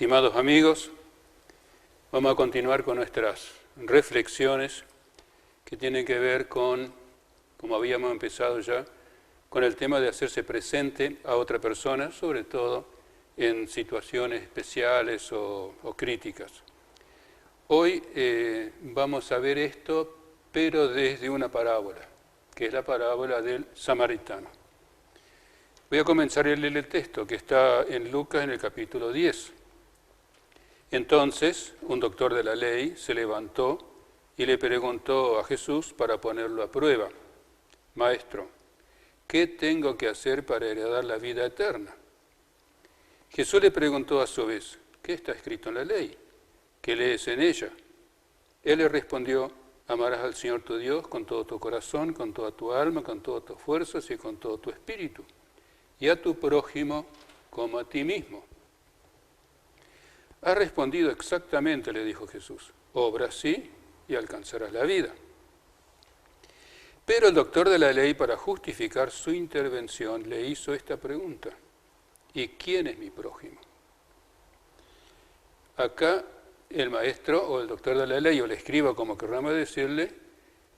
Estimados amigos, vamos a continuar con nuestras reflexiones que tienen que ver con, como habíamos empezado ya, con el tema de hacerse presente a otra persona, sobre todo en situaciones especiales o críticas. Hoy vamos a ver esto, pero desde una parábola, que es la parábola del samaritano. Voy a comenzar a leer el texto que está en Lucas en el capítulo 10. Entonces, un doctor de la ley se levantó y le preguntó a Jesús para ponerlo a prueba: Maestro, ¿qué tengo que hacer para heredar la vida eterna? Jesús le preguntó a su vez: ¿qué está escrito en la ley? ¿Qué lees en ella? Él le respondió: amarás al Señor tu Dios con todo tu corazón, con toda tu alma, con todas tus fuerzas y con todo tu espíritu, y a tu prójimo como a ti mismo. Has respondido exactamente, le dijo Jesús. Obra así y alcanzarás la vida. Pero el doctor de la ley, para justificar su intervención, le hizo esta pregunta: ¿y quién es mi prójimo? Acá el maestro o el doctor de la ley, o el escriba, como querramos decirle,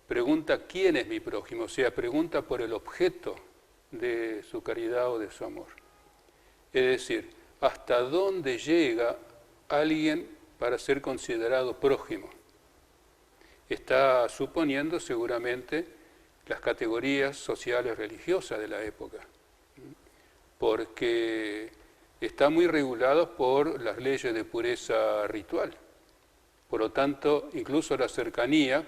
pregunta quién es mi prójimo, o sea, pregunta por el objeto de su caridad o de su amor. Es decir, ¿hasta dónde llega alguien para ser considerado prójimo? Está suponiendo seguramente las categorías sociales religiosas de la época, porque está muy regulado por las leyes de pureza ritual. Por lo tanto, incluso la cercanía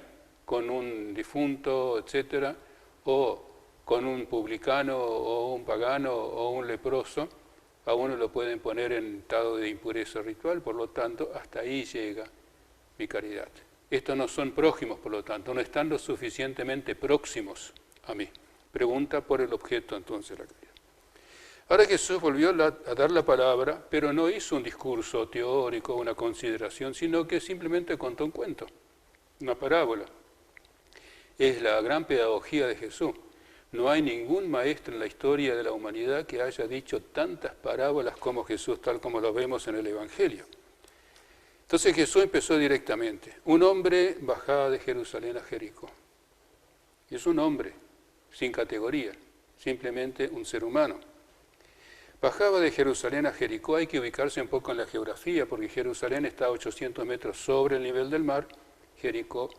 con un difunto, etcétera, o con un publicano o un pagano o un leproso, a uno lo pueden poner en estado de impureza ritual. Por lo tanto, hasta ahí llega mi caridad. Estos no son prójimos, por lo tanto, no están lo suficientemente próximos a mí. Pregunta por el objeto, entonces, la caridad. Ahora Jesús volvió a dar la palabra, pero no hizo un discurso teórico, una consideración, sino que simplemente contó un cuento, una parábola. Es la gran pedagogía de Jesús. No hay ningún maestro en la historia de la humanidad que haya dicho tantas parábolas como Jesús, tal como lo vemos en el Evangelio. Entonces Jesús empezó directamente. Un hombre bajaba de Jerusalén a Jericó. Es un hombre, sin categoría, simplemente un ser humano. Bajaba de Jerusalén a Jericó. Hay que ubicarse un poco en la geografía, porque Jerusalén está a 800 metros sobre el nivel del mar, Jericó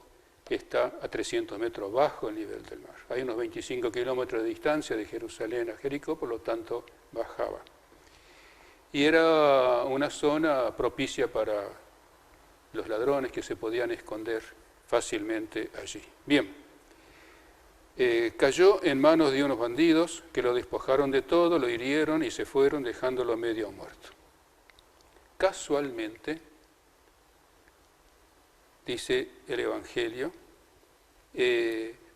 está a 300 metros bajo el nivel del mar. Hay unos 25 kilómetros de distancia de Jerusalén a Jericó, por lo tanto bajaba. Y era una zona propicia para los ladrones que se podían esconder fácilmente allí. Bien, cayó en manos de unos bandidos que lo despojaron de todo, lo hirieron y se fueron dejándolo medio muerto. Casualmente, dice el Evangelio,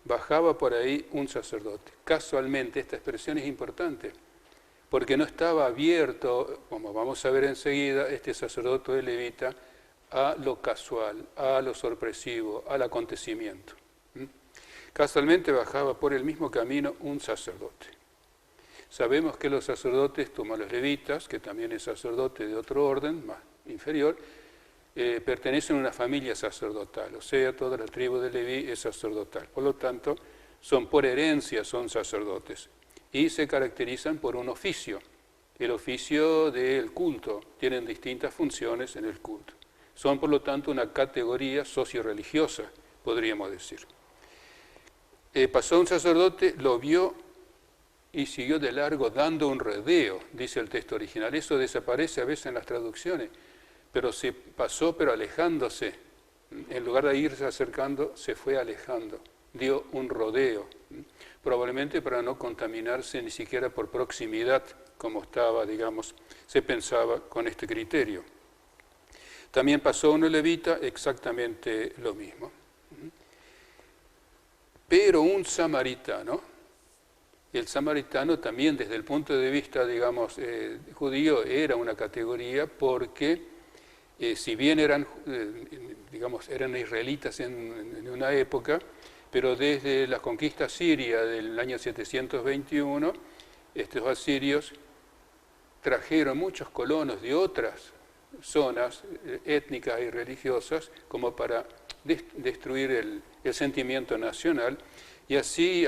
bajaba por ahí un sacerdote. Casualmente, esta expresión es importante, porque no estaba abierto, como vamos a ver enseguida, este sacerdote levita, a lo casual, a lo sorpresivo, al acontecimiento. Casualmente bajaba por el mismo camino un sacerdote. Sabemos que los sacerdotes, como los levitas, que también es sacerdote de otro orden, más inferior, pertenecen a una familia sacerdotal, o sea, toda la tribu de Leví es sacerdotal. Por lo tanto, son por herencia, son sacerdotes. Y se caracterizan por un oficio, el oficio del culto. Tienen distintas funciones en el culto. Son, por lo tanto, una categoría socio-religiosa, podríamos decir. Pasó un sacerdote, lo vio y siguió de largo dando un rodeo, dice el texto original. Eso desaparece a veces en las traducciones. Pero se pasó, pero alejándose. En lugar de irse acercando, se fue alejando. Dio un rodeo, probablemente para no contaminarse ni siquiera por proximidad, como estaba, digamos, se pensaba con este criterio. También pasó un levita, exactamente lo mismo. Pero un samaritano, el samaritano también desde el punto de vista, digamos, judío, era una categoría porque si bien eran israelitas en una época, pero desde la conquista siria del año 721, estos asirios trajeron muchos colonos de otras zonas étnicas y religiosas como para destruir el sentimiento nacional, y así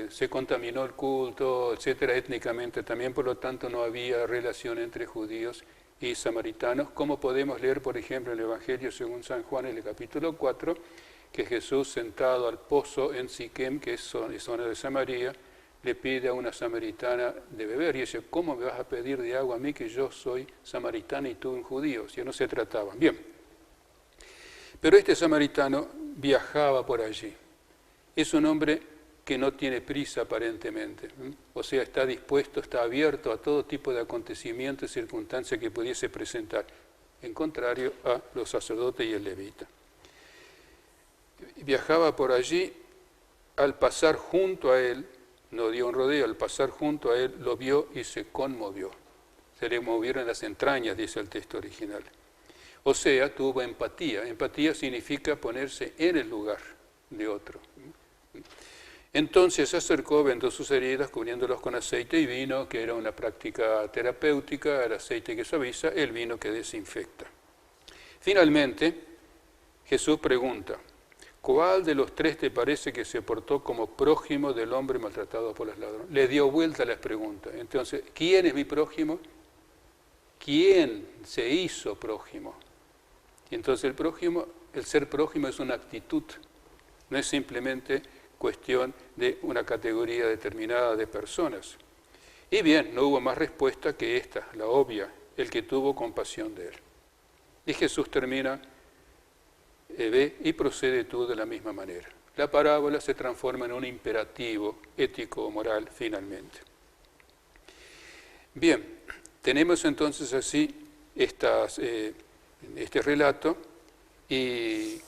se contaminó el culto, etcétera, étnicamente también. Por lo tanto no había relación entre judíos y samaritanos, como podemos leer, por ejemplo, en el Evangelio según San Juan, en el capítulo 4, que Jesús, sentado al pozo en Siquem, que es zona de Samaria, le pide a una samaritana de beber, y dice: ¿cómo me vas a pedir de agua a mí, que yo soy samaritana y tú un judío? Si no se trataban. Bien, pero este samaritano viajaba por allí. Es un hombre que no tiene prisa aparentemente, o sea, está dispuesto, está abierto a todo tipo de acontecimientos y circunstancias que pudiese presentar, en contrario a los sacerdotes y el levita. Viajaba por allí, al pasar junto a él, no dio un rodeo, al pasar junto a él lo vio y se conmovió. Se le movieron las entrañas, dice el texto original. O sea, tuvo empatía. Empatía significa ponerse en el lugar de otro. Entonces se acercó, vendó sus heridas, cubriéndolos con aceite y vino, que era una práctica terapéutica, el aceite que suaviza, el vino que desinfecta. Finalmente, Jesús pregunta: ¿cuál de los tres te parece que se portó como prójimo del hombre maltratado por los ladrones? Le dio vuelta a las preguntas. Entonces, ¿quién es mi prójimo? ¿Quién se hizo prójimo? Y entonces el ser prójimo es una actitud, no es simplemente cuestión de una categoría determinada de personas. Y bien, no hubo más respuesta que esta, la obvia: el que tuvo compasión de él. Y Jesús termina: ve y procede tú de la misma manera. La parábola se transforma en un imperativo ético o moral finalmente. Bien, tenemos entonces así este relato, y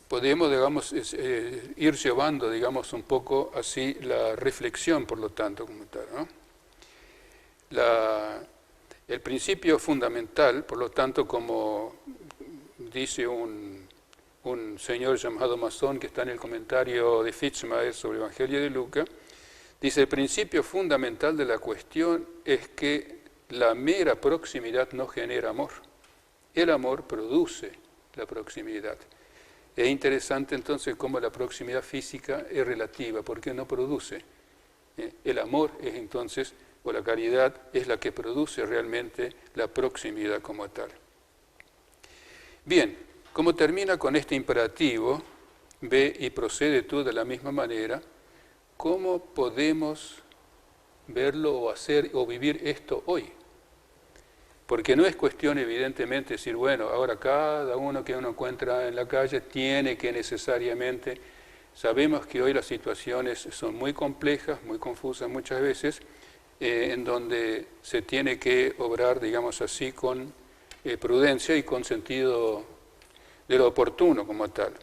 podemos, digamos, ir llevando, digamos, un poco así la reflexión, por lo tanto, como tal, ¿no? El principio fundamental, por lo tanto, como dice un señor llamado Masón, que está en el comentario de Fitzmayer sobre el Evangelio de Lucas, dice: el principio fundamental de la cuestión es que la mera proximidad no genera amor. El amor produce la proximidad. Es interesante entonces cómo la proximidad física es relativa, porque no produce. El amor es entonces, o la caridad, es la que produce realmente la proximidad como tal. Bien, como termina con este imperativo, ve y procede tú de la misma manera, ¿cómo podemos verlo o hacer o vivir esto hoy? Porque no es cuestión, evidentemente, decir, bueno, ahora cada uno que uno encuentra en la calle tiene que necesariamente... Sabemos que hoy las situaciones son muy complejas, muy confusas muchas veces, en donde se tiene que obrar, digamos así, con prudencia y con sentido de lo oportuno como tal.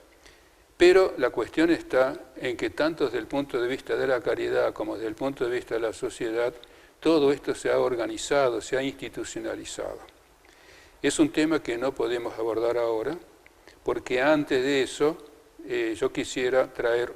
Pero la cuestión está en que tanto desde el punto de vista de la caridad como desde el punto de vista de la sociedad, todo esto se ha organizado, se ha institucionalizado. Es un tema que no podemos abordar ahora, porque antes de eso yo quisiera traer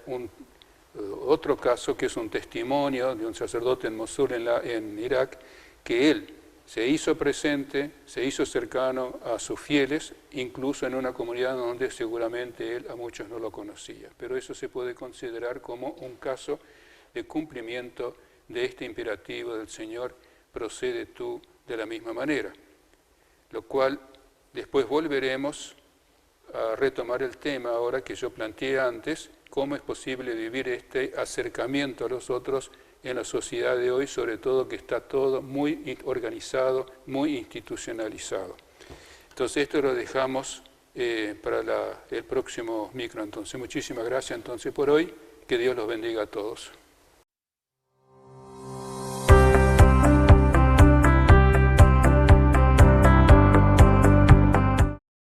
otro caso, que es un testimonio de un sacerdote en Mosul, en Irak, que él se hizo presente, se hizo cercano a sus fieles, incluso en una comunidad donde seguramente él a muchos no lo conocía. Pero eso se puede considerar como un caso de cumplimiento de este imperativo del Señor: procede tú de la misma manera. Lo cual después volveremos a retomar el tema ahora que yo planteé antes: cómo es posible vivir este acercamiento a los otros en la sociedad de hoy, sobre todo que está todo muy organizado, muy institucionalizado. Entonces esto lo dejamos para el próximo micro. Entonces muchísimas gracias entonces por hoy, que Dios los bendiga a todos.